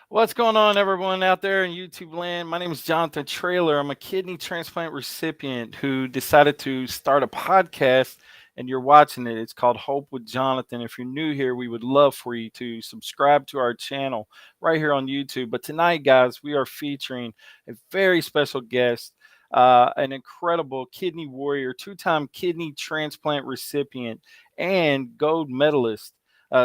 What's going on, everyone out there in YouTube land? My name is Jonathan Trailer. I'm a kidney transplant recipient who decided to start a podcast, and you're watching it. It's called Hope with Jonathan. If you're new here, we would love for you to subscribe to our channel right here on YouTube. But tonight, guys, we are featuring a very special guest, an incredible kidney warrior, two-time kidney transplant recipient, and gold medalist,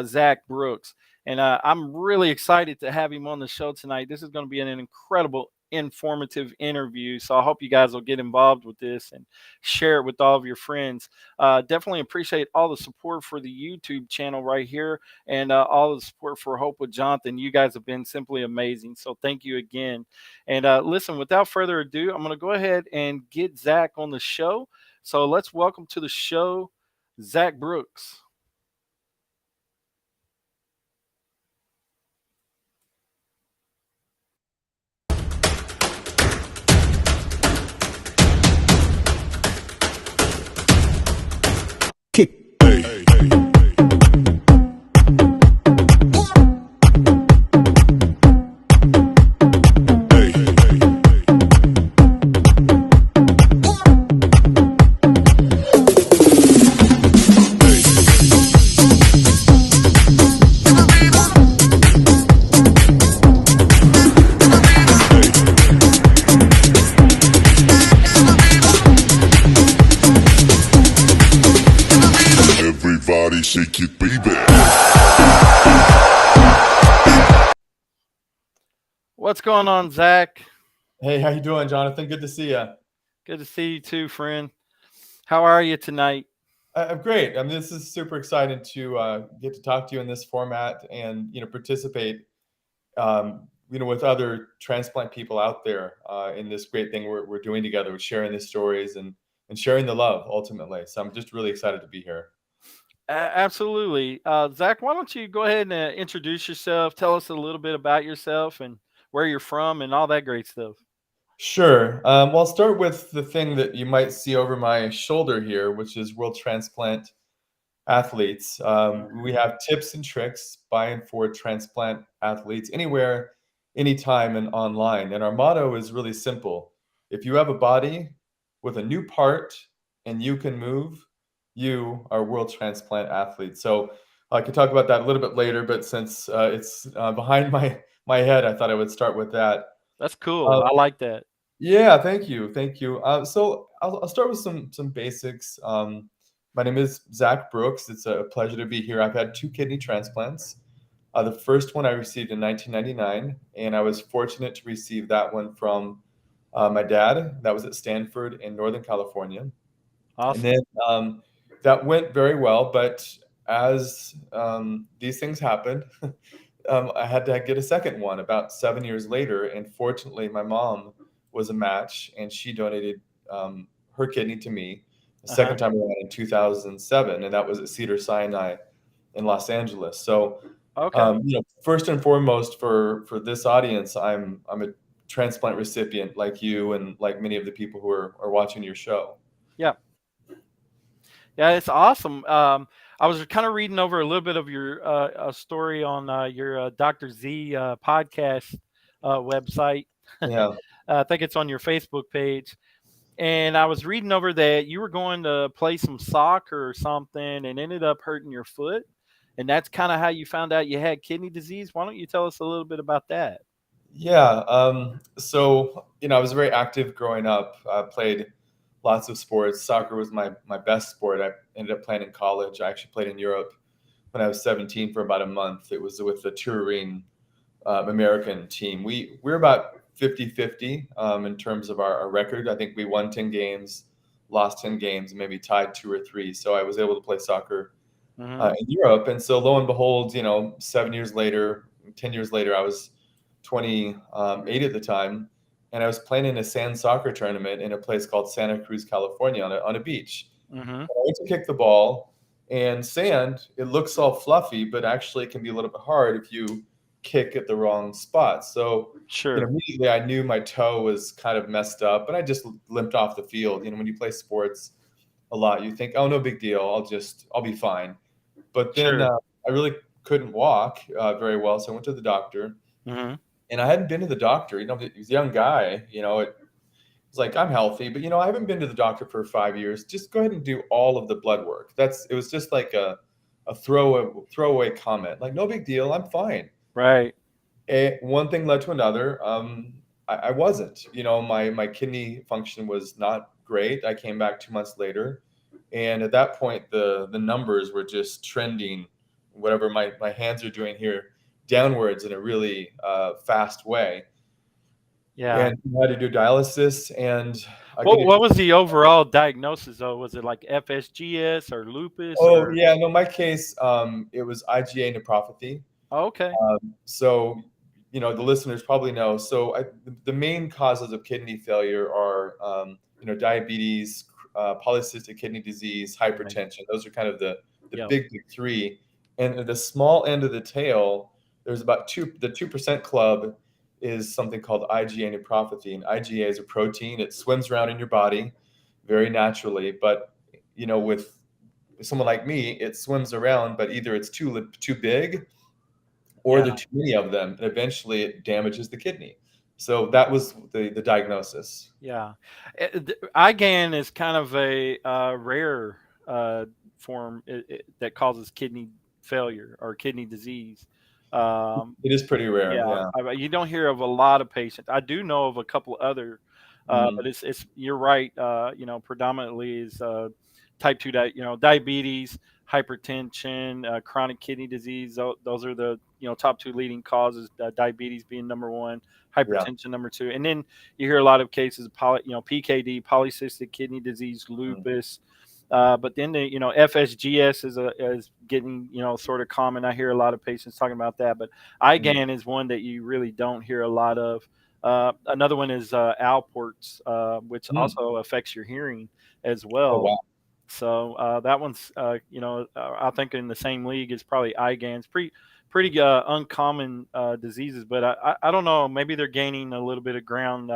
Zach Brooks. And I'm really excited to have him on the show tonight. This is going to be an incredible, informative interview. So I hope you guys will get involved with this and share it with all of your friends. Definitely appreciate all the support for the YouTube channel right here and all the support for Hope with Jonathan. You guys have been simply amazing. So thank you again. And listen, without further ado, I'm going to go ahead and get Zach on the show. So let's welcome to the show, Zach Brooks. Everybody shake it, baby. What's going on, Zach? Hey, how you doing, Jonathan? Good to see you. Good to see you too, friend. How are you tonight? I'm great. I mean, this is super exciting to get to talk to you in this format and participate with other transplant people out there in this great thing we're doing together, with sharing the stories and sharing the love ultimately. So I'm just really excited to be here. Absolutely. Zach, why don't you go ahead and introduce yourself? Tell us a little bit about yourself and where you're from and all that great stuff. Sure. Well, I'll start with the thing that you might see over my shoulder here, which is World Transplant Athletes. We have tips and tricks by and for transplant athletes anywhere, anytime, and online. And our motto is really simple. If you have a body with a new part and you can move, you are world transplant athlete. So I could talk about that a little bit later, but since it's behind my head, I thought I would start with that. That's cool. I like that. Yeah, thank you. So I'll start with some basics. My name is Zach Brooks. It's a pleasure to be here. I've had 2 kidney transplants. The first one I received in 1999, and I was fortunate to receive that one from my dad. That was at Stanford in Northern California. And Awesome. then that went very well. But as these things happened, I had to get a second one about 7 years later. And fortunately, my mom was a match, and she donated her kidney to me the Uh-huh. second time around in 2007, and that was at Cedar Sinai in Los Angeles. So, Okay. first and foremost, for this audience, I'm a transplant recipient like you and like many of the people who are watching your show. Yeah. Yeah, it's awesome. I was kind of reading over a little bit of your story on your Dr. Z podcast website. Yeah. I think it's on your Facebook page. And I was reading over that you were going to play some soccer or something and ended up hurting your foot. And that's kind of how you found out you had kidney disease. Why don't you tell us a little bit about that? Yeah. So, I was very active growing up. I played lots of sports. Soccer was my best sport. I ended up playing in college. I actually played in Europe when I was 17 for about a month. It was with the touring American team. We're about 50-50 in terms of our record. I think we won 10 games, lost 10 games, and maybe tied two or three. So I was able to play soccer Hmm. in Europe. And so lo and behold, 7 years later, 10 years later, I was 28 at the time, and I was playing in a sand soccer tournament in a place called Santa Cruz, California, on a beach. Hmm. I went to kick the ball, and sand, it looks all fluffy, but actually it can be a little bit hard if you kick at the wrong spot. So, Sure. immediately I knew my toe was kind of messed up, but I just limped off the field. When you play sports a lot, you think, oh, no big deal. I'll be fine. But then Sure. I really couldn't walk very well. So I went to the doctor, Hmm. and I hadn't been to the doctor. He was a young guy. It was like, I'm healthy, but I haven't been to the doctor for 5 years. Just go ahead and do all of the blood work. It was just like a throwaway comment, like no big deal, I'm fine. Right. One thing led to another. I wasn't. My kidney function was not great. I came back 2 months later, and at that point, the numbers were just trending, whatever my hands are doing here, downwards in a really fast way. Yeah. And I had to do dialysis, and I'll give What you. what was the overall diagnosis though? Was it like FSGS or lupus Oh or yeah, no, my case, it was IgA nephropathy. oh, okay. So, the listeners probably know. So, the main causes of kidney failure are, diabetes, polycystic kidney disease, Right. hypertension. Those are kind of the Yep. big three. And at the small end of the tail, there's about the 2% club is something called IgA nephropathy. And IgA is a protein. It swims around in your body very naturally. But, with someone like me, it swims around, but either it's too big or Yeah. there are too many of them, and eventually it damages the kidney. So that was the diagnosis. Yeah. IgAN is kind of a rare uh, form that causes kidney failure or kidney disease. Um, It is pretty rare, Yeah, yeah. you don't hear of a lot of patients. I do know of a couple other, but Mhm. it's you're right. Predominantly is type two diabetes, hypertension, chronic kidney disease. Those are the top two leading causes. Diabetes being number one, Yeah. hypertension number two, and then you hear a lot of cases of PKD, polycystic kidney disease, Mhm. lupus. But then the FSGS is getting sort of common. I hear a lot of patients talking about that, but Mhm. IgAN is one that you really don't hear a lot of. Another one is Alport's, which Mm. also affects your hearing as Oh, well. wow. So that one's, I think in the same league as probably IgAN's pretty uncommon diseases, but I don't know. Maybe they're gaining a little bit of ground.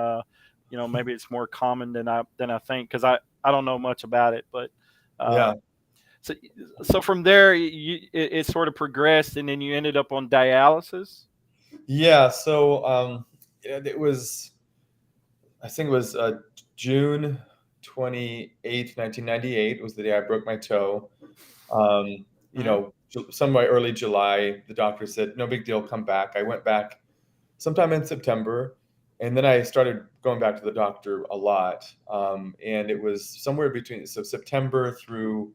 Maybe it's more common than I think because I don't know much about it, but. Uh, Yeah. so, so from there, it sort of progressed, and then you ended up on dialysis. Yeah, so, it was I think it was, June 28th, 1998 was the day I broke my toe. Um, Hmm. somewhere early July, the doctor said, "No big deal, come back." I went back sometime in September, and then I started going back to the doctor a lot. And it was somewhere between September through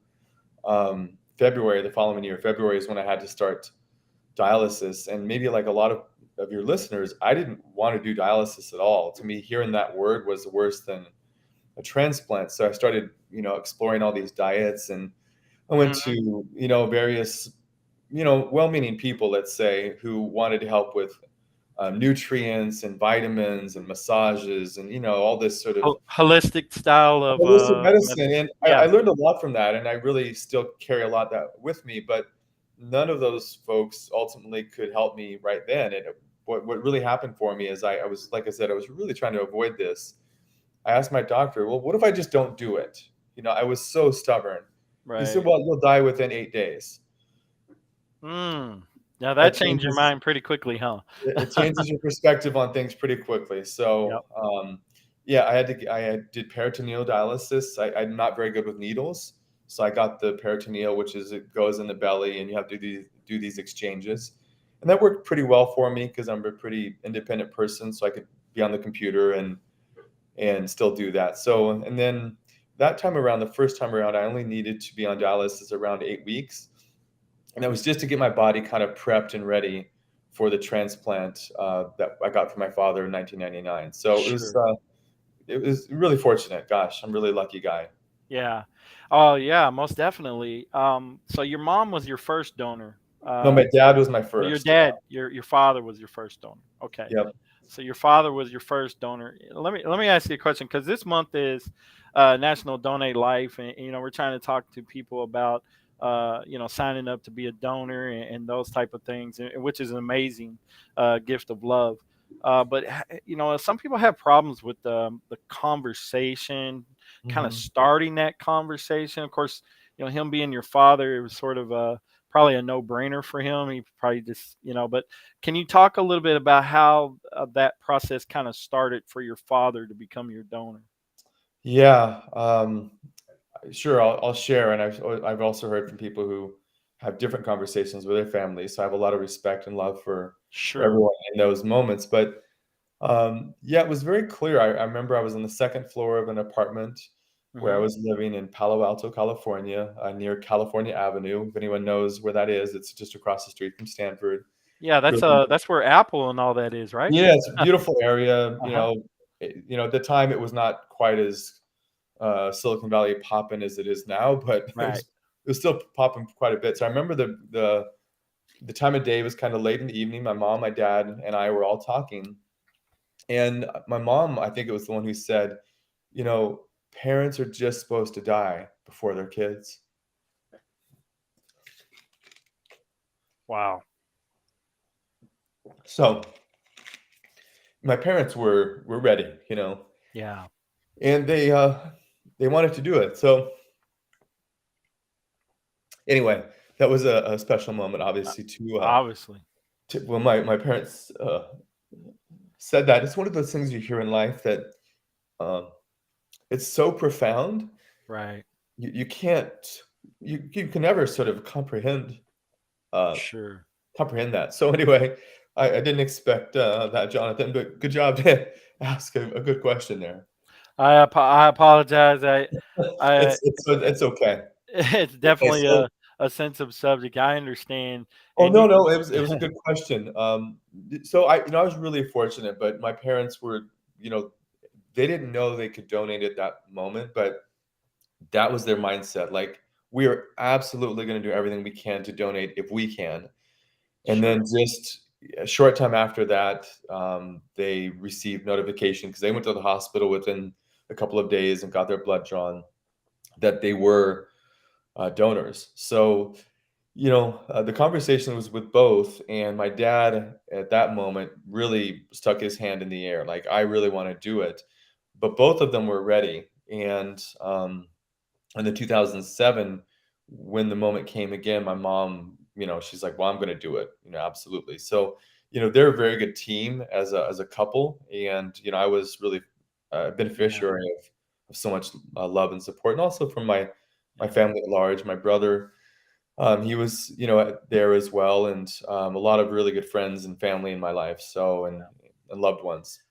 February the following year. February is when I had to start dialysis, and maybe like a lot of your listeners, I didn't want to do dialysis at all. To me, hearing that word was worse than a transplant. So I started, exploring all these diets, and I went Mhm. to, various, well-meaning people, let's say, who wanted to help with nutrients and vitamins and massages and, all this sort of Holistic style of holistic medicine. medicine. And I Yeah, learned a lot from that, and I really still carry a lot that with me. But none of those folks ultimately could help me right then. And what really happened for me is I was, like I said, I was really trying to avoid this. I asked my doctor, well, what if I just don't do it? I was so stubborn. He said, right. well, you'll die within 8 days. Mm. Now that That changed your changes mind pretty quickly, huh? it changes your perspective on things pretty quickly. Yep. So, yeah, did peritoneal dialysis. I'm not very good with needles, so I got the peritoneal, which is it goes in the belly, and you have to do these exchanges, and that worked pretty well for me because I'm a pretty independent person, so I could be on the computer and still do that. So, and then that time around, the first time around, I only needed to be on dialysis around 8 weeks, and that was just to get my body kind of prepped and ready for the transplant that I got from my father in 1999. So Sure. it was really fortunate. Gosh, I'm a really lucky guy. Yeah. Oh, yeah, most definitely. So your mom was your first donor. No, my dad was my Or your first. dad, your father was your first donor. Okay. Yep. So your father was your first donor. Let me ask you a question, because this month is National Donate Life, and we're trying to talk to people about signing up to be a donor, and those type of things, which is an amazing gift of love. But some people have problems with the conversation, kind of Mhm. starting that conversation. Of course, him being your father, it was sort of probably a no-brainer for him. He probably just, but can you talk a little bit about how that process kind of started for your father to become your donor? Yeah, sure. I'll share, and I've also heard from people who have different conversations with their families. So I have a lot of respect and love for Sure. everyone in those moments. But yeah, it was very clear. I remember I was on the second floor of an apartment where I Hmm. was living in Palo Alto, California, near California Avenue. If anyone knows where that is, it's just across the street from Stanford. Yeah, Really, that's where Apple and all that is, right? yeah, it's a beautiful area. Uh-huh. At the time it was not quite as Silicon Valley popping as it is now, but Right. it was still popping quite a bit. So I remember the time of day was kind of late in the evening. My mom, my dad, and I were all talking, and my mom, I think it was the one who said, you know, parents are just supposed to die before their kids. Wow. So my parents were ready, Yeah. and they wanted to do it. So anyway, that was a special moment, Uh, obviously, Obviously. when my parents said that. It's one of those things you hear in life that um, it's so profound. Right. You can't you can never sort of uh, Sure. comprehend that. So anyway, I didn't expect that, Jonathan, but good job to ask a good question there. I apologize. I It's okay. it's Okay, definitely so a sensitive subject. I understand. oh And no, you no, it was a good question. So I was really fortunate, but my parents were, you know, they didn't know they could donate at that moment, but that was their mindset. Like, we are absolutely going to do everything we can to donate if we can. And then sure. just a short time after that, they received notification because they went to the hospital within a couple of days and got their blood drawn that they were donors. So, the conversation was with both, and my dad at that moment really stuck his hand in the air, like, I really want to do it. But both of them were ready, and in 2007, when the moment came again, my mom, she's like, well, I'm going to do it, absolutely. So, they're a very good team as a couple, and I was really a Yeah. beneficiary of so much love and support, and also from my Yeah. family at large. My brother, he was, there as well, and a lot of really good friends and family in my life. So, and loved ones.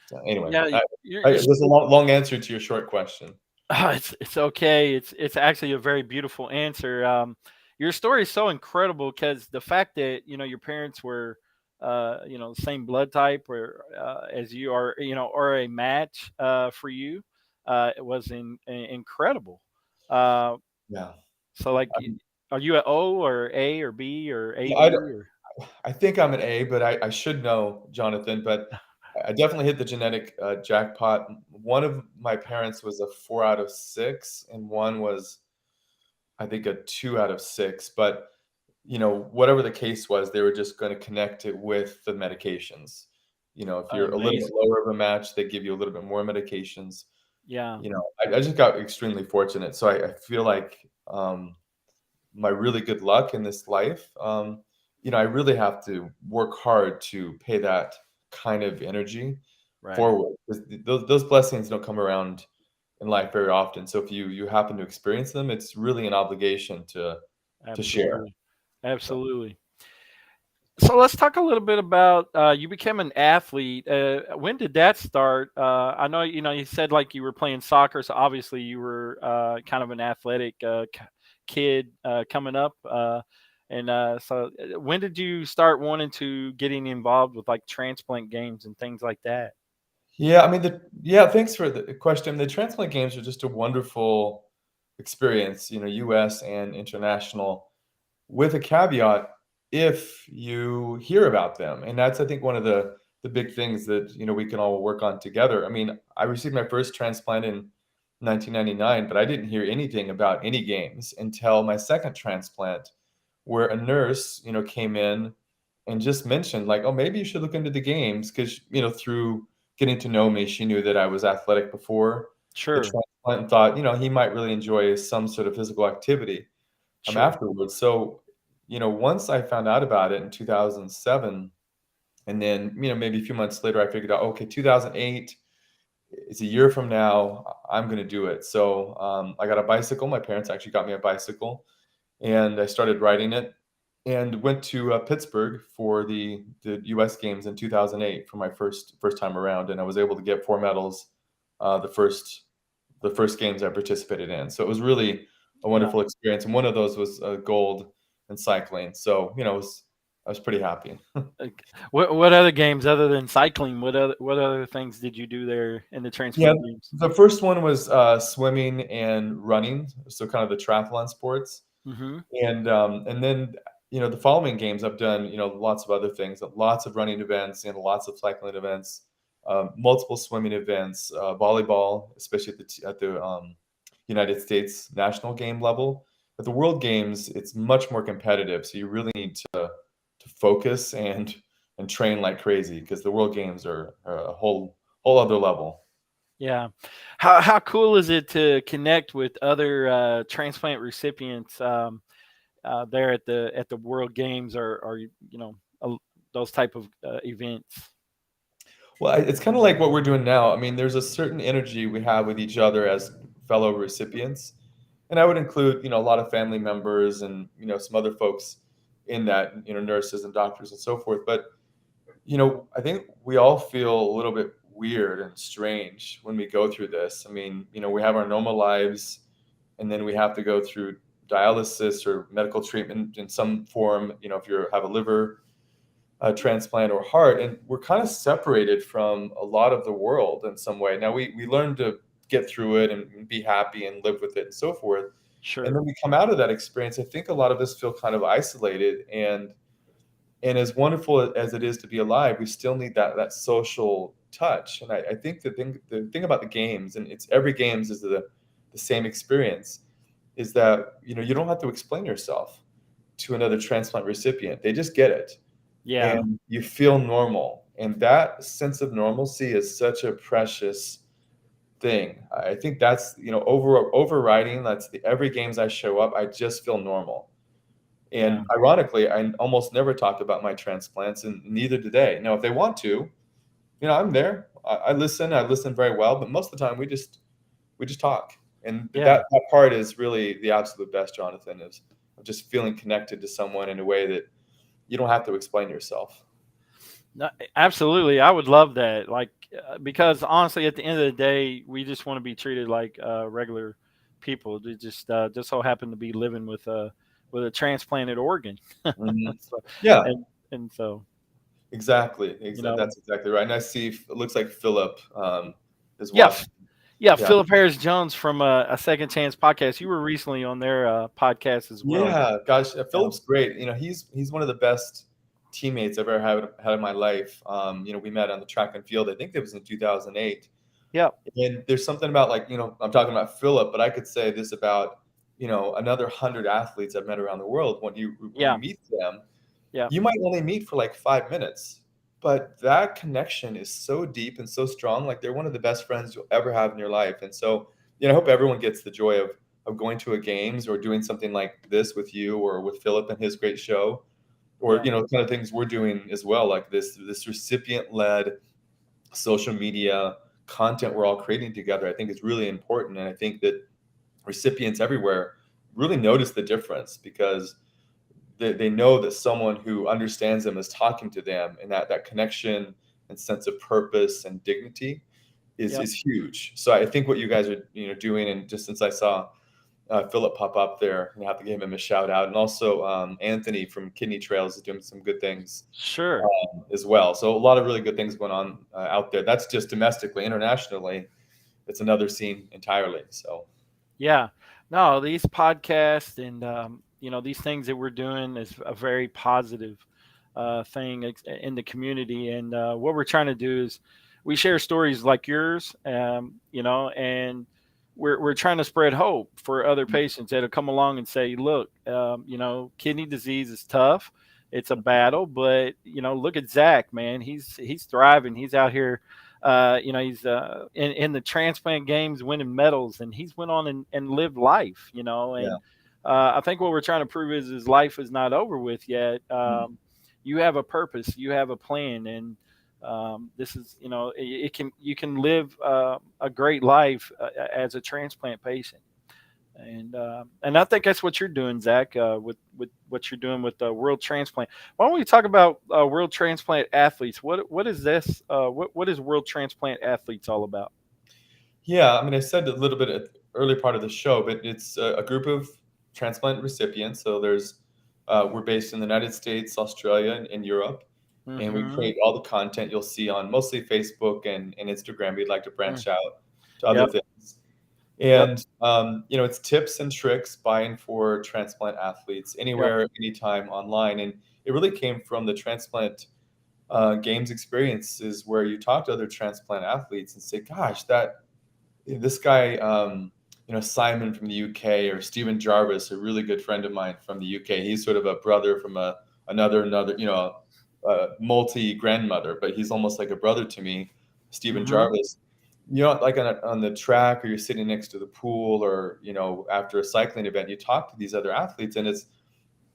So anyway, Yeah. there's a long answer to your short question. It's okay. It's actually a very beautiful answer. Your story is so incredible, because the fact that your parents were, the same blood type, or as you are, or a match for you. it was incredible. Uh, Yeah. so like, Um, are you at O or A or B or yeah, AB or? I think I'm an A, but I should know, Jonathan, but I definitely hit the genetic jackpot. One of my parents was a 4 out of 6, and one was, I think, a 2 out of 6. But whatever the case was, they were just going to connect it with the medications. If you're a little bit Amazing. lower of a match, they give you a little bit more medications. Yeah, I just got extremely fortunate. So I feel like my really good luck in this life, I really have to work hard to pay that kind of energy right. forward. 'Cause those blessings don't come around in life very often. So if you happen to experience them, it's really an obligation to share. Absolutely. So Absolutely. So let's talk a little bit about you became an athlete. When did that start? I know you said like you were playing soccer, so obviously you were kind of an athletic kid coming up. And when did you start wanting to getting involved with like transplant games and things like that? yeah, I mean, thanks for the question. The transplant games are just a wonderful experience, US and international, with a caveat if you hear about them. And that's, I think, one of the big things that, we can all work on together. I mean, I received my first transplant in 1999, but I didn't hear anything about any games until my second transplant, where a nurse, came in and just mentioned like, "Oh, maybe you should look into the games," because, through getting to know me, she knew that I was athletic before the Sure, transplant and thought, he might really enjoy some sort of physical activity sure, afterwards. So, once I found out about it in 2007, and then, maybe a few months later, I figured out, okay, 2008 is a year from now. I'm going to do it. So, I got a bicycle. My parents actually got me a bicycle, and I started riding it, and went to Pittsburgh for the U.S. games in 2008 for my first time around, and I was able to get 4 medals, the first games I participated in. So it was really a yeah. wonderful experience, and one of those was gold in cycling. So I was pretty happy. Like, what other games other than cycling? What other things did you do there in the Yeah, transplant games? the first one was swimming and running, so kind of the triathlon sports. Hmm. And then, the following games I've done, lots of other things, lots of running events and lots of cycling events, multiple swimming events, volleyball, especially at the United States national game level. At the World Games, it's much more competitive, so you really need to focus and train like crazy, because the World Games are a whole other level. Yeah. How cool is it to connect with other transplant recipients there at the World Games or those type of events? Well, it's kind of like what we're doing now. I mean, there's a certain energy we have with each other as fellow recipients, and I would include, a lot of family members and, some other folks in that, nurses and doctors and so forth. But, I think we all feel a little bit weird and strange when we go through this. I mean, we have our normal lives, and then we have to go through dialysis or medical treatment in some form. If you have a liver transplant or heart, and we're kind of separated from a lot of the world in some way. Now we learn to get through it and be happy and live with it and so forth. And Sure. then we come out of that experience. I think a lot of us feel kind of isolated, and as wonderful as it is to be alive, we still need that social touch. And I think the thing about the games, and it's every games is the same experience, is that you don't have to explain yourself to another transplant recipient. They just get it, Yeah. and you feel normal. And that sense of normalcy is such a precious thing. I think that's, overriding. That's the every games I show up, I just feel normal. Yeah. And ironically, I almost never talk about my transplants, and neither do they. Now, if they want to, I'm there. I listen very well, but most of the time we just talk. And Yeah. that part is really the absolute best, Jonathan, is of just feeling connected to someone in a way that you don't have to explain yourself. No, absolutely. I would love that. Like, because honestly, at the end of the day, we just want to be treated like regular people. They just so happen to be living with a transplanted organ. Mhm. so, Yeah, and so exactly. you know, That's exactly right. And I see it looks like Philip is yeah, watching. Yeah, Yeah. Philip Harris Jones from a Second Chance podcast. You were recently on their podcast as well. Yeah, gosh, Yeah. Philip's great. He's one of the best teammates I've ever had in my life. We met on the track and field. I think it was in 2008. Yep. And there's something about, like, I'm talking about Philip, but I could say this about, another 100 athletes I've met around the world. When you Yeah. meet them, Yeah. you might only meet for like 5 minutes, but that connection is so deep and so strong. Like, they're one of the best friends you'll ever have in your life. And so, I hope everyone gets the joy of going to a games or doing something like this with you or with Philip and his great show, or Yeah. kind of things we're doing as well, like this recipient led social media content we're all creating together. I think is really important, and I think that recipients everywhere really notice the difference because they know that someone who understands them is talking to them, and that connection and sense of purpose and dignity Yep. is huge. So I think what you guys are doing, and just since I saw Philip pop up there, and have to give him a shout out, and also Anthony from Kidney Trails is doing some good things Sure. as well. So a lot of really good things going on out there. That's just domestically. Internationally, it's another scene entirely. So Yeah. No, these podcasts and these things that we're doing is a very positive thing in the community. And what we're trying to do is we share stories like yours, and we're trying to spread hope for other patients that'll come along and say, look, kidney disease is tough. It's a battle, but look at Zach, man. He's thriving. He's out here. He's in the transplant games winning medals, and he's went on and lived life. yeah. And I think what we're trying to prove is his life is not over with yet. Mm. You have a purpose, you have a plan, and this is it can you can live a great life as a transplant patient. And I think that's what you're doing, Zach, with what you're doing with World Transplant. Why don't we talk about World Transplant Athletes? What is this? What is World Transplant Athletes all about? Yeah, I mean, I said a little bit at the early part of the show, but it's a group of transplant recipients. So we're based in the United States, Australia, and Europe, and we Mm-hmm. create all the content you'll see on mostly Facebook and Instagram. We'd like to Mm. branch out to other Yep. things. Yep. And it's tips and tricks buying for transplant athletes Yep. anywhere, anytime, online. And it really came from the transplant games experiences where you talk to other transplant athletes and say, "Gosh, that this guy, Simon from the UK, or Stephen Jarvis, a really good friend of mine from the UK. He's sort of a brother from another, multi grandmother, but he's almost like a brother to me, Stephen Mm-hmm. Jarvis. Like on the track, or you're sitting next to the pool, or after a cycling event, you talk to these other athletes, and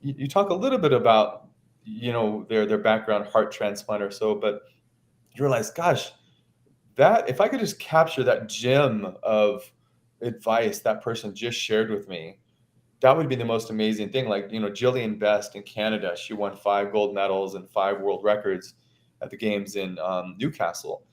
you talk a little bit about their background, heart transplant or so, but you realize, gosh, that if I could just capture that gem of advice that person just shared with me, that would be the most amazing thing. Like, Jillian Best in Canada, she won 5 gold medals and 5 world records at the games in Newcastle.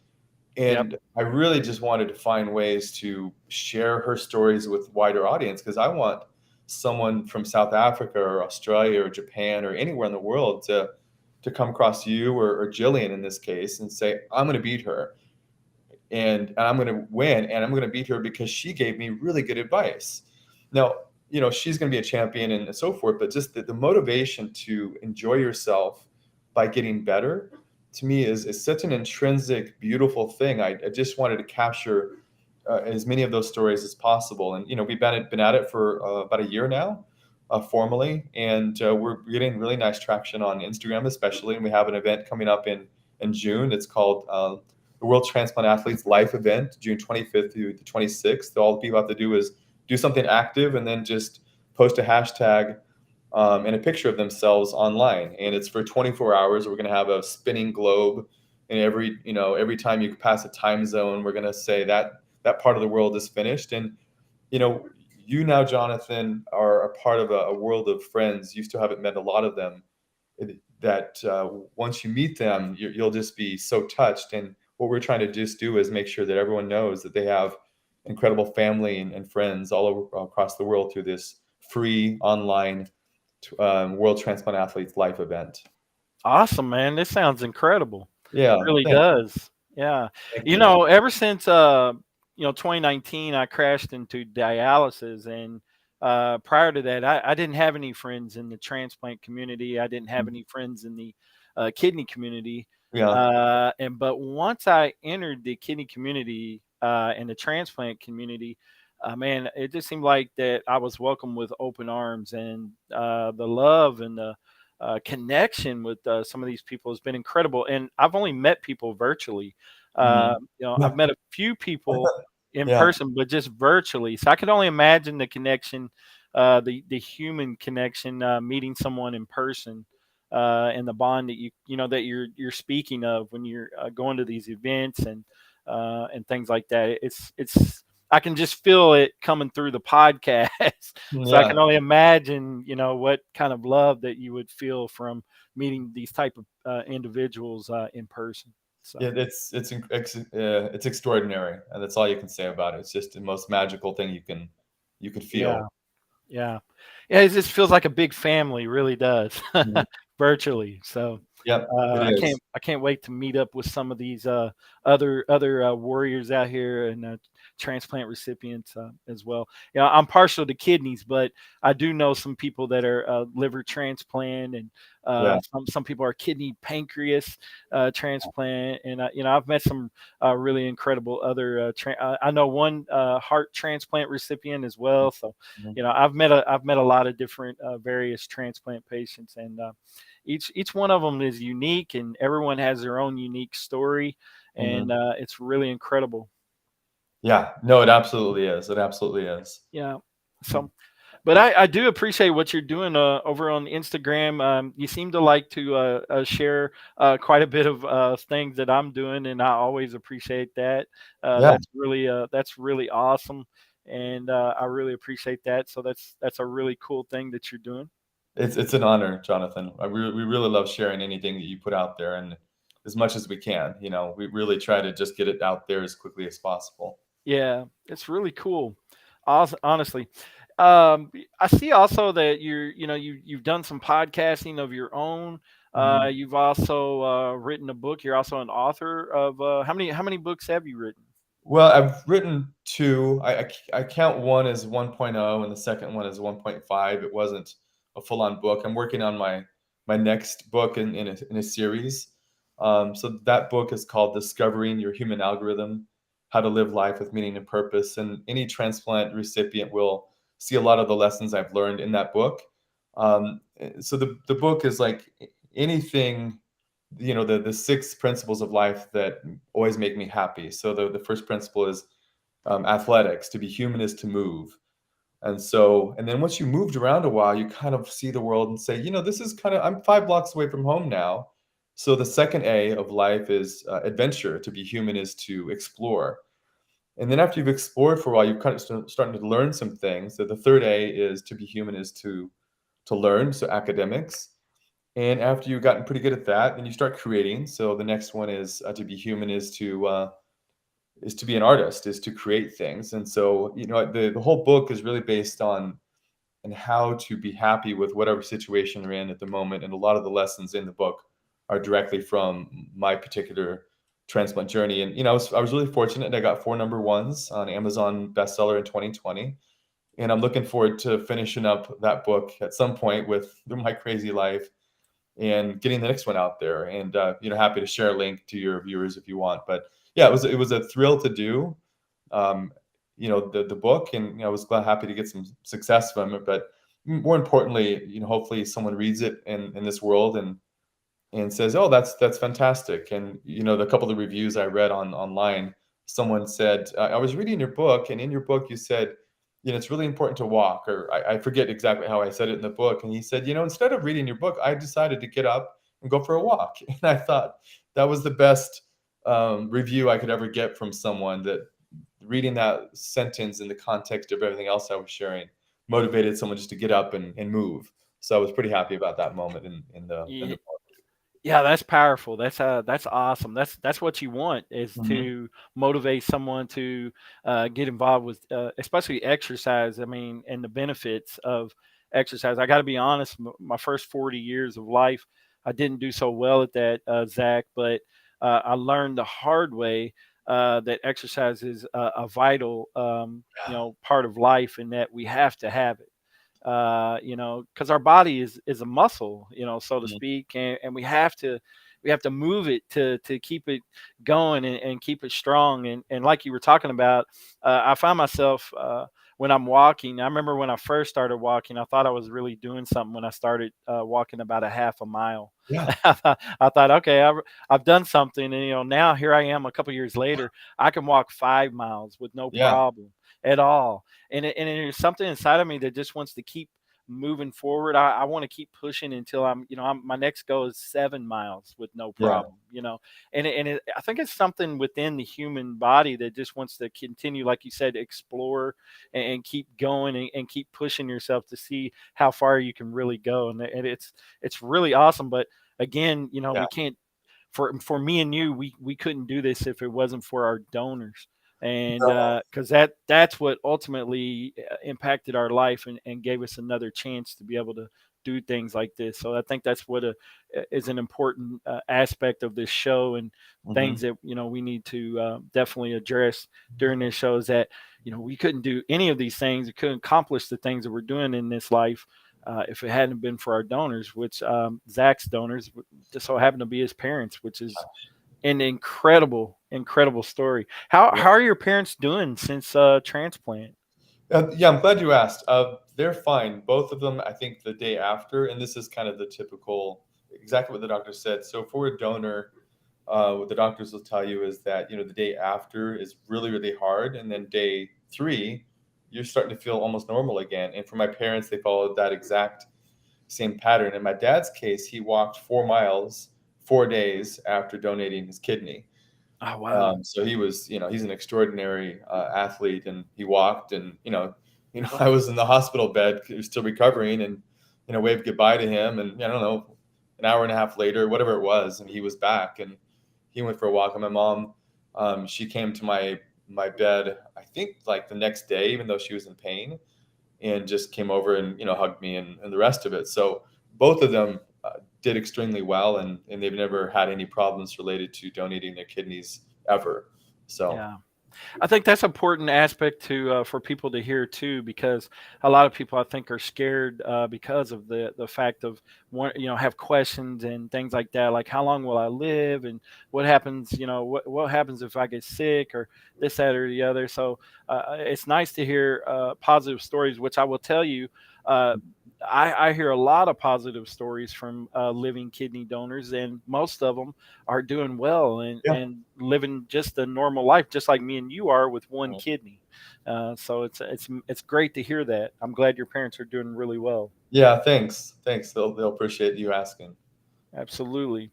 Yep. And I really just wanted to find ways to share her stories with wider audience, because I want someone from South Africa or Australia or Japan or anywhere in the world to come across you, or Jillian in this case, and say, I'm going to beat her, and I'm going to win, and I'm going to beat her because she gave me really good advice. Now, she's going to be a champion and so forth, but just the motivation to enjoy yourself by getting better, to me, is such an intrinsic, beautiful thing. I just wanted to capture as many of those stories as possible. And, we've been at it for about a year now, formally, and we're getting really nice traction on Instagram, especially. And we have an event coming up in June. It's called the World Transplant Athletes Life Event, June 25th through the 26th. All the people have to do is do something active and then just post a hashtag and a picture of themselves online. And it's for 24 hours. We're going to have a spinning globe, and every time you pass a time zone, we're going to say that part of the world is finished. And you know, you now, Jonathan, are a part of a world of friends. You still haven't met a lot of them. That once you meet them, you'll just be so touched. And what we're trying to just do is make sure that everyone knows that they have incredible family and friends all over across the world through this free online World Transplant Athletes Life event. Awesome, man. This sounds incredible. Yeah, It really thank does. Yeah. thank you. Ever since 2019, I crashed into dialysis, and prior to that, I didn't have any friends in the transplant community. I didn't have any friends in the kidney community. Yeah. And but once I entered the kidney community and the transplant community, man, it just seemed like that I was welcomed with open arms, and the love and the connection with some of these people has been incredible. And I've only met people virtually. Mhm. I've met a few people in Yeah. person, but just virtually. So I can only imagine the connection, the human connection, meeting someone in person, and the bond that that you're speaking of when you're going to these events and things like that. It's I can just feel it coming through the podcast. So I Yeah. can only imagine, what kind of love that you would feel from meeting these type of individuals in person. Yeah, So it's extraordinary, and that's all you can say about it. It's just the most magical thing you could yeah, feel. yeah, yeah. It just feels like a big family, really does, Mhm. virtually. So Yep, it I is. can't wait to meet up with some of these other warriors out here and transplant recipients as well. I'm partial to kidneys, but I do know some people that are liver transplant, and Yeah. some people are kidney pancreas transplant, and I've met some really incredible other. I know one heart transplant recipient as well. So Mhm. I've met a lot of different various transplant patients, and each one of them is unique, and everyone has their own unique story, and Mhm. it's really incredible. Yeah. No, it absolutely is. It absolutely is. Yeah. Mhm. So, but I do appreciate what you're doing over on Instagram. You seem to like to share quite a bit of things that I'm doing, and I always appreciate that. Yeah. That's really awesome, and I really appreciate that. So that's a really cool thing that you're doing. It's an honor, Jonathan. We really love sharing anything that you put out there, and as much as we can, we really try to just get it out there as quickly as possible. Yeah, it's really cool. Honestly, I see also that you've done some podcasting of your own. Mhm. You've also written a book. You're also an author of how many books have you written? Well, I've written 2. I count one as 1.0 and the second one as 1.5. It wasn't a full-on book. I'm working on my next book in a series. So that book is called Discovering Your Human Algorithm: How to Live Life with Meaning and Purpose. And any transplant recipient will see a lot of the lessons I've learned in that book. So the book is like anything, the 6 principles of life that always make me happy. So the first principle is athletics. To be human is to move. And then once you moved around a while, you kind of see the world and say, this is kind of, I'm 5 blocks away from home now. So the second A of life is adventure. To be human is to explore. And then after you've explored for a while, you've kind of starting to learn some things. So the third A is to be human is to learn. So academics. And after you've gotten pretty good at that, then you start creating. So the next one is to be human is to be an artist, is to create things. And so the whole book is really based on how to be happy with whatever situation you're in at the moment. And a lot of the lessons in the book are directly from my particular transplant journey. And I was really fortunate. I got 4 number ones on Amazon bestseller in 2020. And I'm looking forward to finishing up that book at some point with my crazy life and getting the next one out there. And happy to share a link to your viewers if you want. But yeah, it was a thrill to do. Um, the book, and I was happy to get some success from it. But more importantly, hopefully someone reads it in this world and says, "Oh, that's fantastic." And the couple of reviews I read online, someone said, "I was reading your book, and in your book you said, it's really important to walk." Or I forget exactly how I said it in the book. And he said, instead of reading your book, I decided to get up and go for a walk. And I thought that was the best review I could ever get from someone, that reading that sentence in the context of everything else I was sharing motivated someone just to get up and move. So I was pretty happy about that moment in the book. Yeah, that's powerful. That's awesome. That's what you want, is Mhm. to motivate someone to get involved with, especially exercise. I mean, and the benefits of exercise. I got to be honest. My first 40 years of life, I didn't do so well at that, Zach. But I learned the hard way that exercise is a vital, part of life, and that we have to have it. Because our body is a muscle, so to Mhm. speak, and we have to move it to keep it going, and keep it strong. And like you were talking about, I find myself, when I'm walking. I remember when I first started walking, I thought I was really doing something when I started walking about a half a mile. Yeah, I thought, okay, I've done something, and now here I am a couple years later. I can walk 5 miles with no yeah, problem at all, and there's something inside of me that just wants to keep moving forward. I want to keep pushing until my next goal is 7 miles with no yeah, problem. I think it's something within the human body that just wants to continue, like you said, explore, and keep going, and keep pushing yourself to see how far you can really go. And it's really awesome. But again, yeah. we can't, for me and you, we couldn't do this if it wasn't for our donors. And No, because that's what ultimately impacted our life, and gave us another chance to be able to do things like this. So I think that's what is an important aspect of this show, and things mhm. that we need to definitely address during this show, is that we couldn't do any of these things, we couldn't accomplish the things that we're doing in this life, if it hadn't been for our donors, which Zach's donors just so happened to be his parents, which is an incredible story. How Yeah. how are your parents doing since transplant? Yeah, I'm glad you asked. They're fine. Both of them, I think, the day after, and this is kind of the typical, exactly what the doctor said. So for a donor, what the doctors will tell you is that the day after is really really hard, and then day three, you're starting to feel almost normal again. And for my parents, they followed that exact same pattern. In my dad's case, he walked 4 miles 4 days after donating his kidney. Oh, wow. So he was, he's an extraordinary athlete, and he walked, and I was in the hospital bed, still recovering, and waved goodbye to him, and I don't know, an hour and a half later, whatever it was, and he was back, and he went for a walk. And my mom, she came to my bed, I think like the next day, even though she was in pain, and just came over and hugged me, and the rest of it. So both of them did extremely well, and they've never had any problems related to donating their kidneys ever. So Yeah. I think that's an important aspect to for people to hear too, because a lot of people, I think, are scared because of the fact of have questions and things like that, like how long will I live, and what happens, what happens if I get sick, or this, that, or the other. So it's nice to hear positive stories, which I will tell you. Uh, I hear a lot of positive stories from living kidney donors, and most of them are doing well, and, yeah, and living just a normal life, just like me and you are with one kidney. So it's great to hear that. I'm glad your parents are doing really well. yeah. Thanks. They'll appreciate you asking. Absolutely.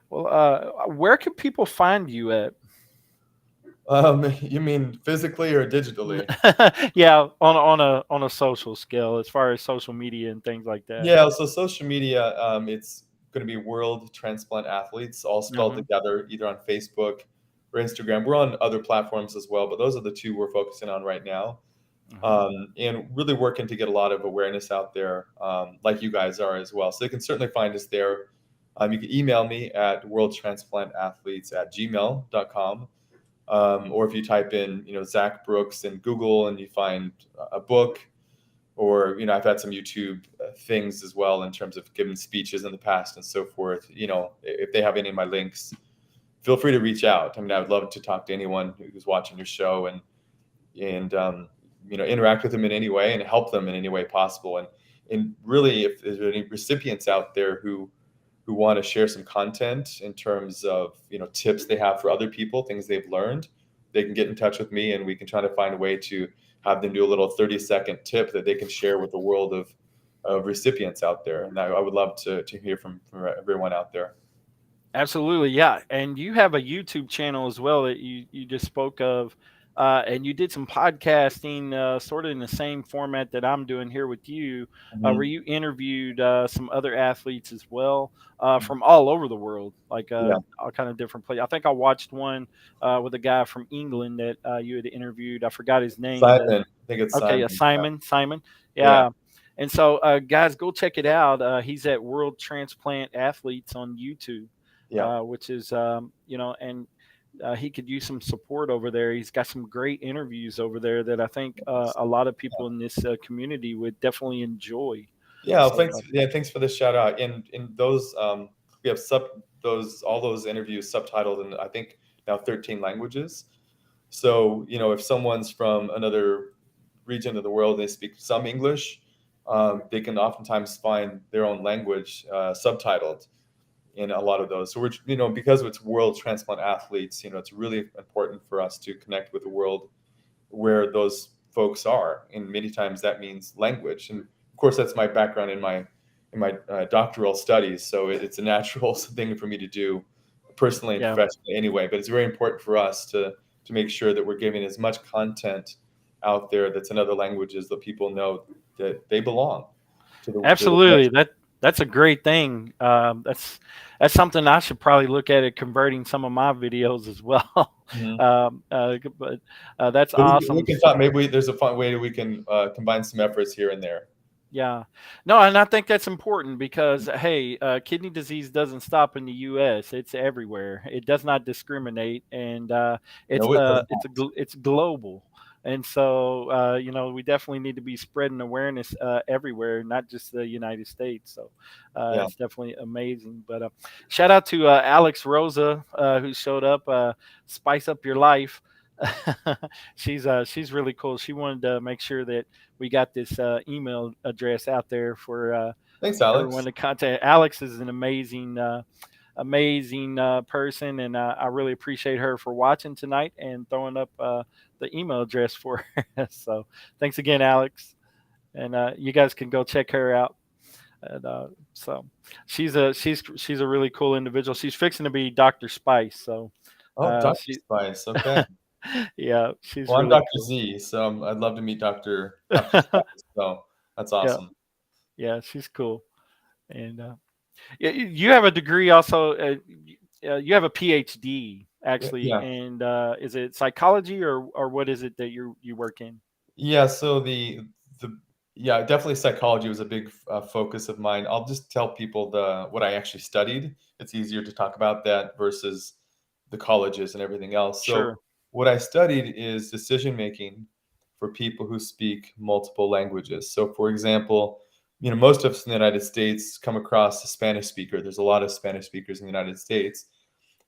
Well, where can people find you at? You mean physically or digitally? Yeah, on a social scale, as far as social media and things like that. Yeah, so social media, it's going to be World Transplant Athletes, all spelled Hmm. together, either on Facebook or Instagram. We're on other platforms as well, but those are the two we're focusing on right now. Hmm. And really working to get a lot of awareness out there, like you guys are as well. So you can certainly find us there. You can email me at worldtransplantathletes@gmail.com. Or if you type in, Zach Brooks in Google, and you find a book, or I've had some YouTube things as well in terms of giving speeches in the past and so forth. If they have any of my links, feel free to reach out. I mean, I would love to talk to anyone who's watching your show, and interact with them in any way and help them in any way possible. And really, if there's any recipients out there who want to share some content in terms of tips they have for other people, things they've learned, they can get in touch with me, and we can try to find a way to have them do a little 30-second tip that they can share with the world of recipients out there. And I would love to hear from everyone out there. Absolutely, yeah. And you have a YouTube channel as well that you just spoke of, and you did some podcasting, sort of in the same format that I'm doing here with you, where Mhm. you interviewed some other athletes as well, from all over the world, like Yeah, all kind of different places. I think I watched one with a guy from England that you had interviewed. I forgot his name, but Simon. I think it's okay, yeah, Simon. Simon, Yeah, yeah. And so, guys, go check it out. He's at World Transplant Athletes on YouTube, yeah, which is, and he could use some support over there. He's got some great interviews over there that I think a lot of people in this community would definitely enjoy. Yeah, well, So thanks. Yeah, thanks for the shout out. In those, we have those all those interviews subtitled in I think now 13 languages. So if someone's from another region of the world, they speak some English, they can oftentimes find their own language subtitled in a lot of those. So we're because it's world transplant athletes, it's really important for us to connect with the world where those folks are, and many times that means language. And of course, that's my background in my doctoral studies, so it's a natural thing for me to do personally and yeah, professionally anyway. But it's very important for us to make sure that we're giving as much content out there that's in other languages that people know that they belong to the absolutely. That's a great thing. That's something I should probably look at it converting some of my videos as well. Mhm. But that's But we awesome. can talk. Maybe there's a fun way that we can combine some efforts here and there. Yeah. No, and I think that's important because hey, kidney disease doesn't stop in the U.S. It's everywhere. It does not discriminate, and No, it doesn't. it's global. And so we definitely need to be spreading awareness everywhere, not just the United States. So Yeah. it's definitely amazing. But shout out to Alex Rosa who showed up. Spice up your life. She's really cool. She wanted to make sure that we got this email address out there for Thanks, everyone Alex. to contact. Alex is an amazing person, and I really appreciate her for watching tonight and throwing up the email address for us. So thanks again, Alex, and you guys can go check her out. And so she's a really cool individual. She's fixing to be Dr. Spice, so Oh, Dr. she Spice. Okay. yeah, she's Well, I'm really Dr. cool. Z, so I'd love to meet Dr. Spice. So that's Yeah, awesome. yeah, she's cool. And yeah, you have a degree also. You have a PhD actually, Yeah. and is it psychology or what is it that you work in? Yeah. So the yeah, definitely psychology was a big focus of mine. I'll just tell people the what I actually studied. It's easier to talk about that versus the colleges and everything else. So Sure, what I studied is decision making for people who speak multiple languages. So for example, most of us in the United States come across a Spanish speaker. There's a lot of Spanish speakers in the United States.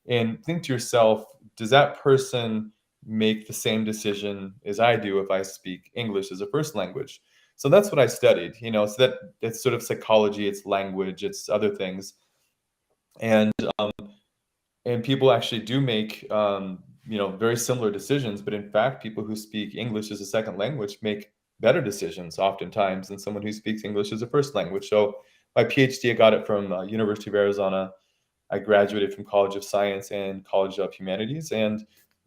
And think to yourself, does that person make the same decision as I do if I speak English as a first language? So that's what I studied, so that it's sort of psychology, it's language, it's other things. And and people actually do make very similar decisions, but in fact people who speak English as a second language make better decisions oftentimes than someone who speaks English as a first language. So my PhD, I got it from University of Arizona. I graduated from College of Science and College of Humanities, and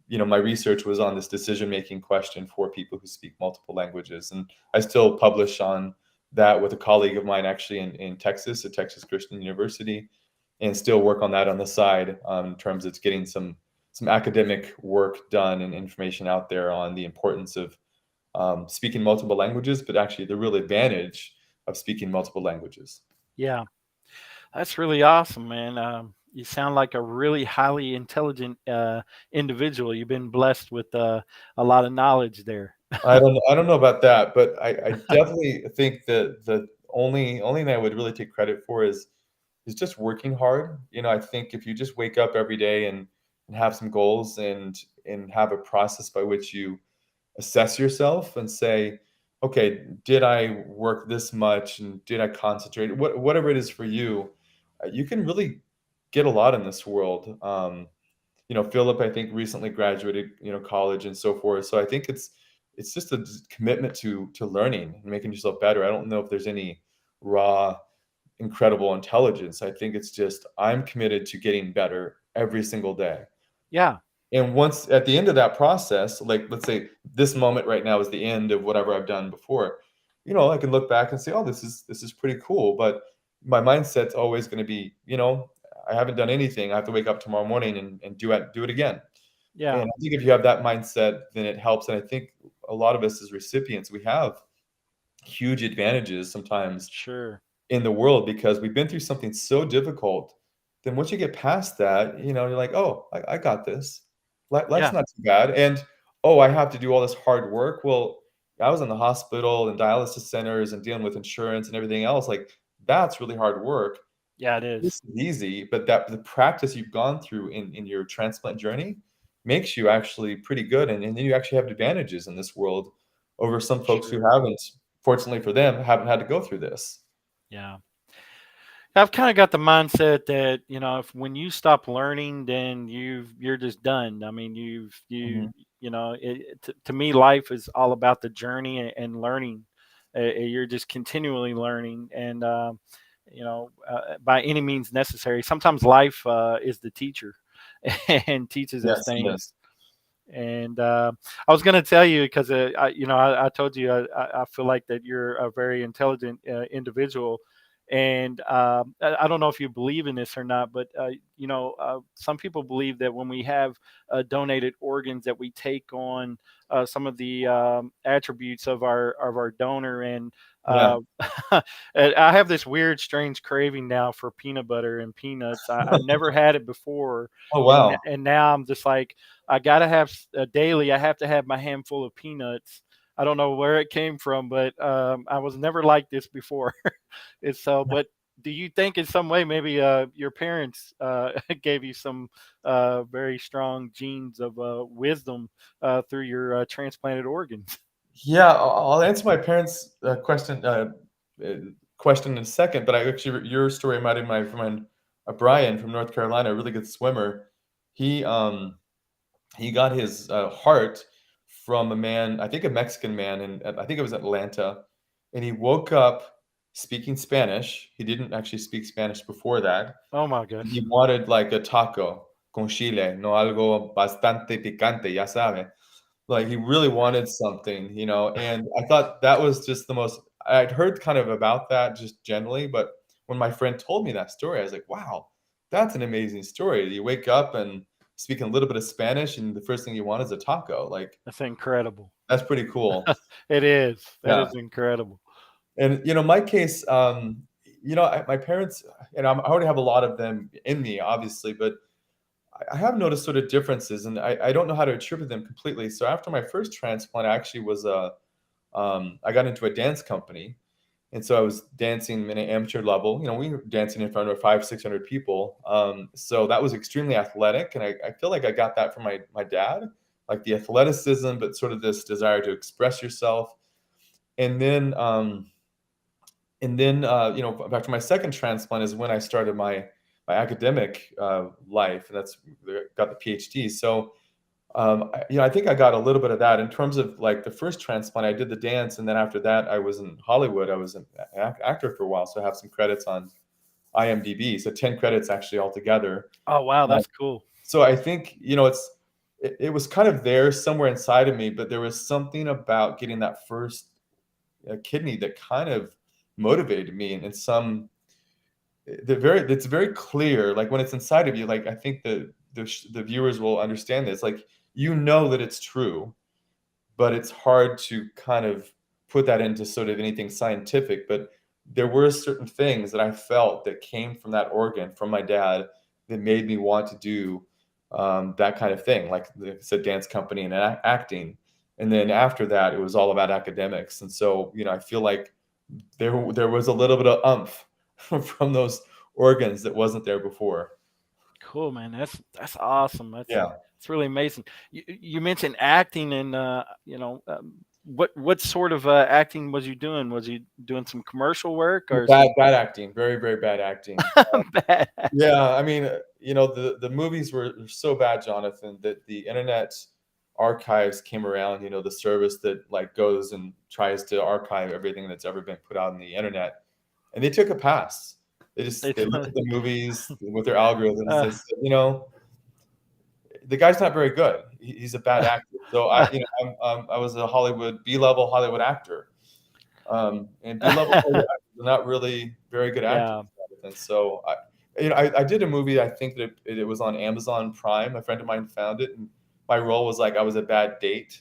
my research was on this decision-making question for people who speak multiple languages. And I still publish on that with a colleague of mine, actually in Texas, at Texas Christian University, and still work on that on the side in terms of getting some academic work done and information out there on the importance of speaking multiple languages, but actually the real advantage of speaking multiple languages. yeah, that's really awesome, man. You sound like a really highly intelligent individual. You've been blessed with a lot of knowledge there. I don't know about that, but I definitely think that the only thing I would really take credit for is just working hard. I think if you just wake up every day and have some goals and have a process by which you assess yourself and say, okay, did I work this much and did I concentrate? Whatever it is for you, you can really get a lot in this world. Philip, I think recently graduated, college and so forth. So I think it's just a commitment to learning and making yourself better. I don't know if there's any raw, incredible intelligence. I think it's just I'm committed to getting better every single day. Yeah, And once at the end of that process, like let's say this moment right now is the end of whatever I've done before, I can look back and say, oh, this is pretty cool. But my mindset's always going to be, I haven't done anything. I have to wake up tomorrow morning and do it again. And yeah, I think if you have that mindset, then it helps. And I think a lot of us as recipients, we have huge advantages sometimes sure. in the world because we've been through something so difficult. Then once you get past that, you're like, oh, I got this. Life's Yeah. not too bad. And, oh, I have to do all this hard work. Well, I was in the hospital and dialysis centers and dealing with insurance and everything else. Like, that's really hard work. Yeah, it This is. is easy, but that the practice you've gone through in your transplant journey makes you actually pretty good, and then you actually have advantages in this world over some folks who Sure. haven't, fortunately for them, haven't had to go through this. Yeah. I've kind of got the mindset that, if when you stop learning, then you're just done. I mean, Mhm. to me, life is all about the journey and learning. You're just continually learning, and by any means necessary. Sometimes life is the teacher and teaches us Yes, things. yes. And I was going to tell you because I told you I feel like that you're a very intelligent individual, and I don't know if you believe in this or not, but some people believe that when we have donated organs, that we take on some of the attributes of our donor, and Yeah. uh, I have this weird, strange craving now for peanut butter and peanuts. I've never had it before, Oh, and wow. and now I'm just like I gotta have daily. I have to have my handful of peanuts. I don't know where it came from, but I was never like this before. It's so, but do you think in some way maybe your parents gave you some very strong genes of wisdom through your transplanted organs? Yeah, I'll answer my parents' uh, question in a second, but I actually your story reminded my friend, Brian from North Carolina, a really good swimmer. He, he got his, heart from a man, I think a Mexican man, and I think it was Atlanta, and he woke up speaking Spanish. He didn't actually speak Spanish before that. Oh my He gosh, wanted, like, a taco con chile, no algo bastante picante, ya sabe. Like, he really wanted something, and I thought that was just the most I'd heard kind of about that just generally, but when my friend told me that story, I was like, "Wow, that's an amazing story." You wake up and speaking a little bit of Spanish, and the first thing you want is a taco, like, that's incredible. that's pretty cool. It is. That Yeah, is incredible. and, my case, my parents, I already have a lot of them in me, obviously, but I have noticed sort of differences, and I don't know how to attribute them completely. So after my first transplant, I actually I got into a dance company, and so I was dancing in an amateur level. We were dancing in front of 500, 600 people. So that was extremely athletic, and I feel like I got that from my dad, like the athleticism, but sort of this desire to express yourself. And then back to my second transplant is when I started my academic life, and that's got the PhD. So I think I got a little bit of that in terms of like the first transplant. I did the dance, and then after that, I was in Hollywood. I was an actor for a while, so I have some credits on IMDb. So 10 credits actually altogether. Oh wow, Uh, that's cool. so I think it was kind of there somewhere inside of me, but there was something about getting that first kidney that kind of motivated me in some it's very clear, like, when it's inside of you, like, I think the viewers will understand this, like, that it's true, but it's hard to kind of put that into sort of anything scientific, but there were certain things that I felt that came from that organ, from my dad, that made me want to do, that kind of thing, like I said, dance company and acting, and then after that, it was all about academics, and so, I feel like there was a little bit of umph from those organs that wasn't there before. Cool, man. That's awesome. Yeah. It's really amazing. You mentioned acting, and what sort of acting was you doing? Was you doing some commercial work or Bad some bad acting, very, very bad acting. bad acting? Yeah, I mean, the movies were so bad, Jonathan, that the Internet Archives came around, the service that, like, goes and tries to archive everything that's ever been put out on the Internet, and they took a pass. They It's looked at the movies with their algorithms, uh, they said, the guy's not very good. He's a bad actor. So I was a Hollywood B-level Hollywood actor, and B-level Hollywood actors are not really very good actors. yeah. And so I did a movie. I think that it was on Amazon Prime. A friend of mine found it, and my role was like I was a bad date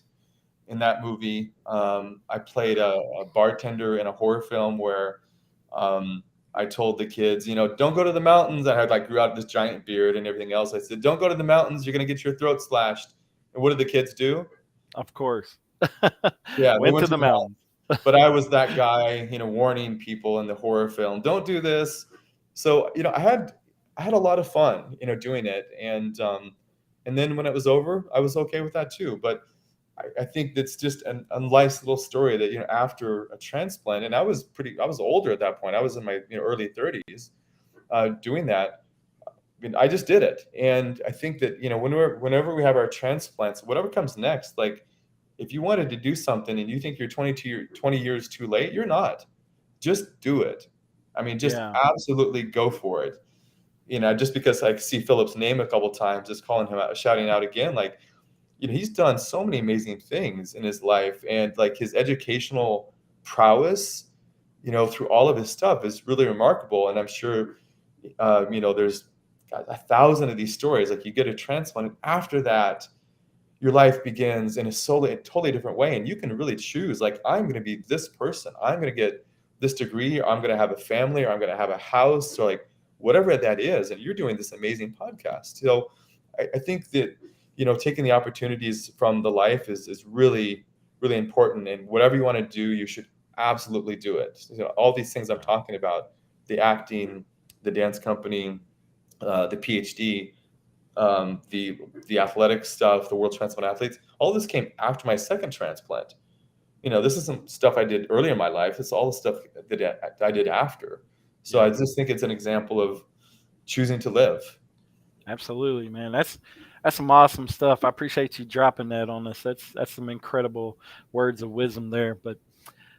in that movie. I played a bartender in a horror film where I told the kids, don't go to the mountains. I had like grew out this giant beard and everything else. I said, don't go to the mountains. You're going to get your throat slashed. And what did the kids do? Of course. Yeah, they Went went to to the the mountain. mountains. But I was that guy, warning people in the horror film, don't do this. So, I had a lot of fun, doing it. And then when it was over, I was okay with that too. But I think that's just a nice little story that, after a transplant, and I was older at that point. I was in my early 30s, doing that. I mean, I just did it. And I think that, whenever we have our transplants, whatever comes next, like if you wanted to do something and you think you're 20 years too late, you're not. Just do it. I mean, just Yeah. absolutely go for it. Just because I see Philip's name a couple times, just calling him out, shouting out again, like, he's done so many amazing things in his life, and like his educational prowess, through all of his stuff is really remarkable. And I'm sure, there's a thousand of these stories. Like you get a transplant, and after that, your life begins in a totally different way, and you can really choose. Like, I'm going to be this person. I'm going to get this degree, or I'm going to have a family, or I'm going to have a house, or like whatever that is. And you're doing this amazing podcast. So I think that taking the opportunities from the life is really really important. And whatever you want to do, you should absolutely do it. All these things I'm talking about, the acting, the dance company, the PhD, the athletic stuff, the world transplant athletes, all this came after my second transplant. This isn't stuff I did earlier in my life. It's all the stuff that I did after. So I Yeah. just think it's an example of choosing to live. Absolutely, man. That's some awesome stuff. I appreciate you dropping that on us. That's some incredible words of wisdom there. But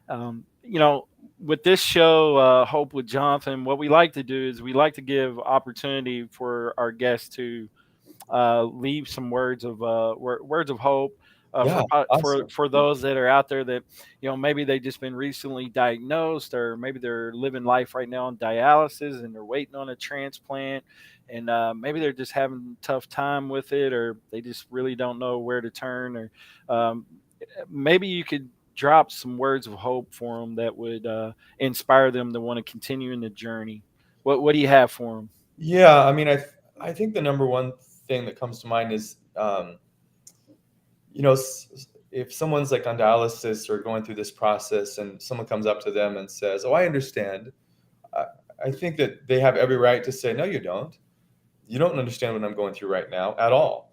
you know, with this show, Hope with Jonathan, what we like to do is we like to give opportunity for our guests to leave some words of hope Yeah, awesome. for those that are out there that maybe they just been recently diagnosed, or maybe they're living life right now on dialysis and they're waiting on a transplant, and maybe they're just having a tough time with it, or they just really don't know where to turn, or um, maybe you could drop some words of hope for them that would inspire them to want to continue in the journey. What do you have for them? Yeah, I mean, I think the number one thing that comes to mind is, if someone's like on dialysis or going through this process, and someone comes up to them and says, "Oh, I understand," I, I think that they have every right to say, "No, you don't. You don't understand what I'm going through right now at all.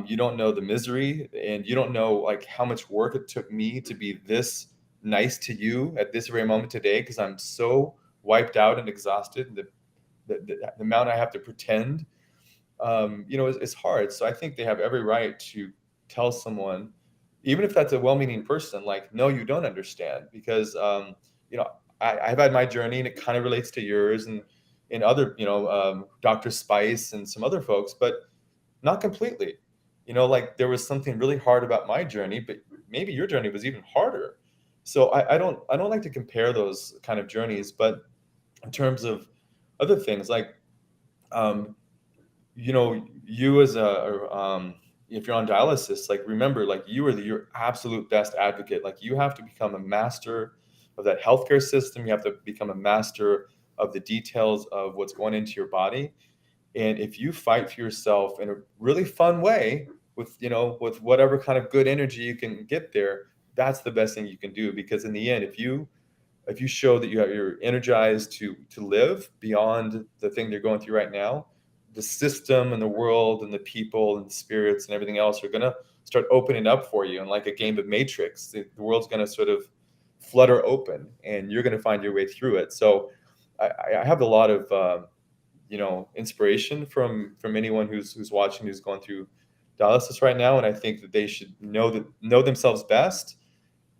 You don't know the misery, and you don't know like how much work it took me to be this nice to you at this very moment today, because I'm so wiped out and exhausted. The amount I have to pretend, is hard." So I think they have every right to tell someone, even if that's a well-meaning person, like, "No, you don't understand," because you know I've had my journey, and it kind of relates to yours, and other, Dr. Spice and some other folks, but not completely. Like there was something really hard about my journey, but maybe your journey was even harder. So I don't like to compare those kind of journeys, but in terms of other things, like, um, you as if you're on dialysis, like, remember, like, you are your absolute best advocate. Like, you have to become a master of that healthcare system. You have to become a master of the details of what's going into your body. And if you fight for yourself in a really fun way, with whatever kind of good energy you can get there, that's the best thing you can do. Because in the end, if you show that you're energized to live beyond the thing you're going through right now, the system and the world and the people and the spirits and everything else are going to start opening up for you. And like a game of Matrix, the world's going to sort of flutter open, and you're going to find your way through it. So I have a lot of inspiration from anyone who's watching, who's going through dialysis right now. And I think that they should know themselves best,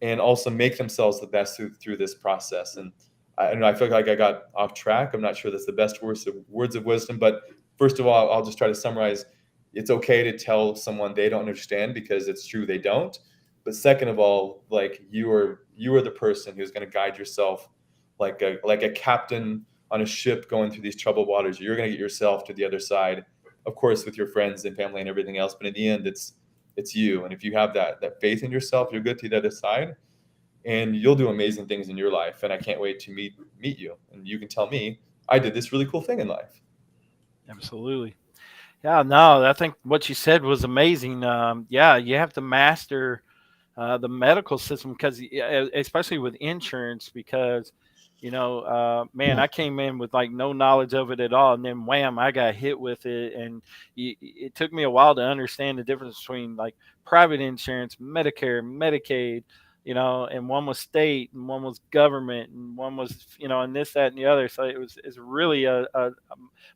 and also make themselves the best through this process. And I don't know, I feel like I got off track. I'm not sure that's the best words of wisdom, but first of all, I'll just try to summarize. It's okay to tell someone they don't understand, because it's true, they don't. But second of all, like, you are the person who's going to guide yourself, like a captain on a ship going through these troubled waters. You're going to get yourself to the other side, of course, with your friends and family and everything else. But in the end, it's you. And if you have that faith in yourself, you'll get to the other side, and you'll do amazing things in your life. And I can't wait to meet you, and you can tell me I did this really cool thing in life. Absolutely. Yeah, no, I think what you said was amazing. Yeah, you have to master the medical system because, especially with insurance, because man, I came in with like no knowledge of it at all, and then wham, I got hit with it, and it took me a while to understand the difference between like private insurance, Medicare, Medicaid. And one was state, and one was government, and one was, and this, that, and the other. So it's really a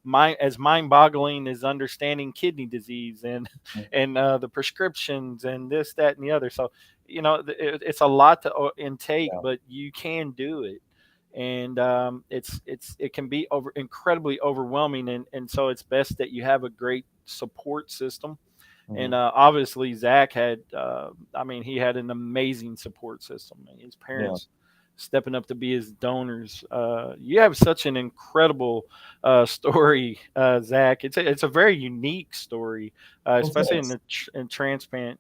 mind-boggling as understanding kidney disease and Mm. the prescriptions and this, that, and the other. So it's a lot to intake, Yeah. but you can do it. And it can be incredibly overwhelming, and so it's best that you have a great support system. And Mhm. obviously Zach had, I mean, he had an amazing support system. His Yeah. parents stepping up to be his donors. You have such an incredible story, Zach. It's a very unique story, Well, especially in thanks. the in transplant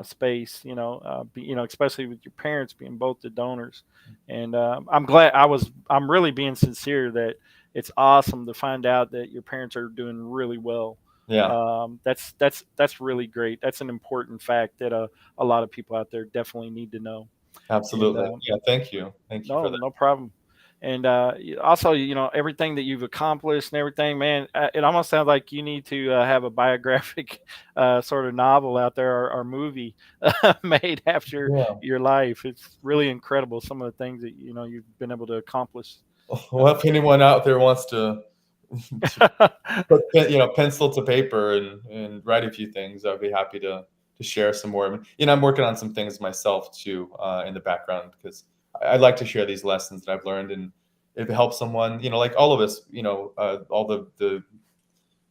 space. Especially with your parents being both the donors. And I'm glad. I'm really being sincere that it's awesome to find out that your parents are doing really well. Yeah, That's really great. That's an important fact that a lot of people out there definitely need to know. And absolutely. Yeah, thank you. Thank you for no, that. no problem. And also, everything that you've accomplished and everything, man, it almost sounds like you need to have a biographic sort of novel out there, or movie made after Yeah. your life. It's really incredible some of the things that you've been able to accomplish. Well, if anyone out there wants to to put pencil to paper and write a few things, I'd be happy to share some more. I'm working on some things myself too, in the background, because I'd like to share these lessons that I've learned, and if it helps someone, like all of us, all the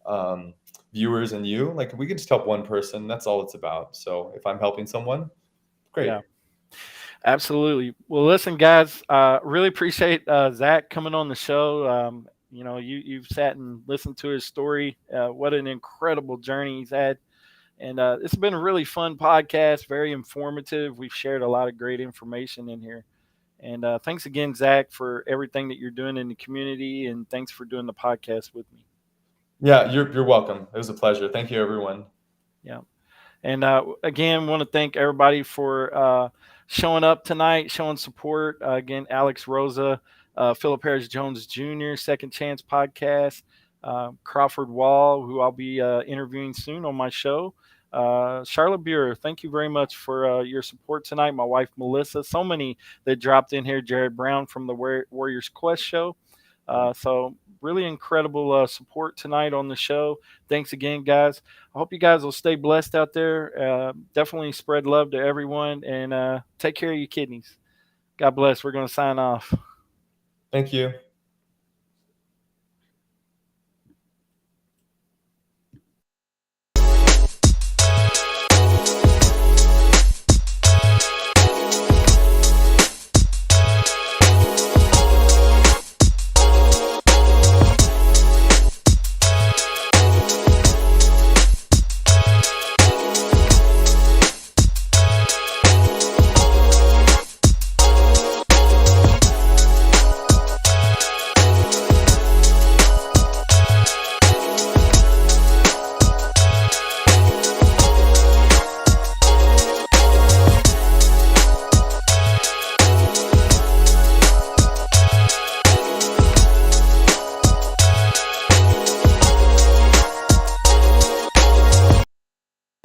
um, viewers and you, like we could just help one person. That's all it's about. So if I'm helping someone, great. Yeah. Absolutely. Well, listen, guys, really appreciate Zach coming on the show. You've sat and listened to his story. What an incredible journey he's had, and it's been a really fun podcast, very informative. We've shared a lot of great information in here, and thanks again, Zach, for everything that you're doing in the community, and thanks for doing the podcast with me. Yeah, you're welcome. It was a pleasure. Thank you, everyone. Yeah. And again, want to thank everybody for showing up tonight, showing support. Again, Alex Rosa, Philip Harris Jones Jr., Second Chance Podcast, Crawford Wall, who I'll be interviewing soon on my show. Charlotte Buer, thank you very much for your support tonight. My wife, Melissa, so many that dropped in here. Jared Brown from the Warriors Quest show. So really incredible support tonight on the show. Thanks again, guys. I hope you guys will stay blessed out there. Definitely spread love to everyone, and take care of your kidneys. God bless. We're going to sign off. Thank you.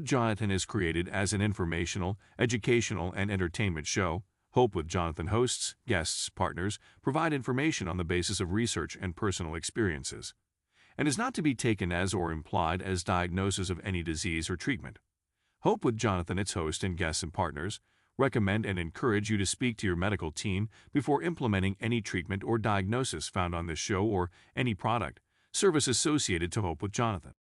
Jonathan is created as an informational, educational, and entertainment show. Hope with Jonathan hosts, guests, partners provide information on the basis of research and personal experiences, and is not to be taken as or implied as diagnosis of any disease or treatment. Hope with Jonathan, its host, and guests and partners recommend and encourage you to speak to your medical team before implementing any treatment or diagnosis found on this show or any product, service associated to Hope with Jonathan.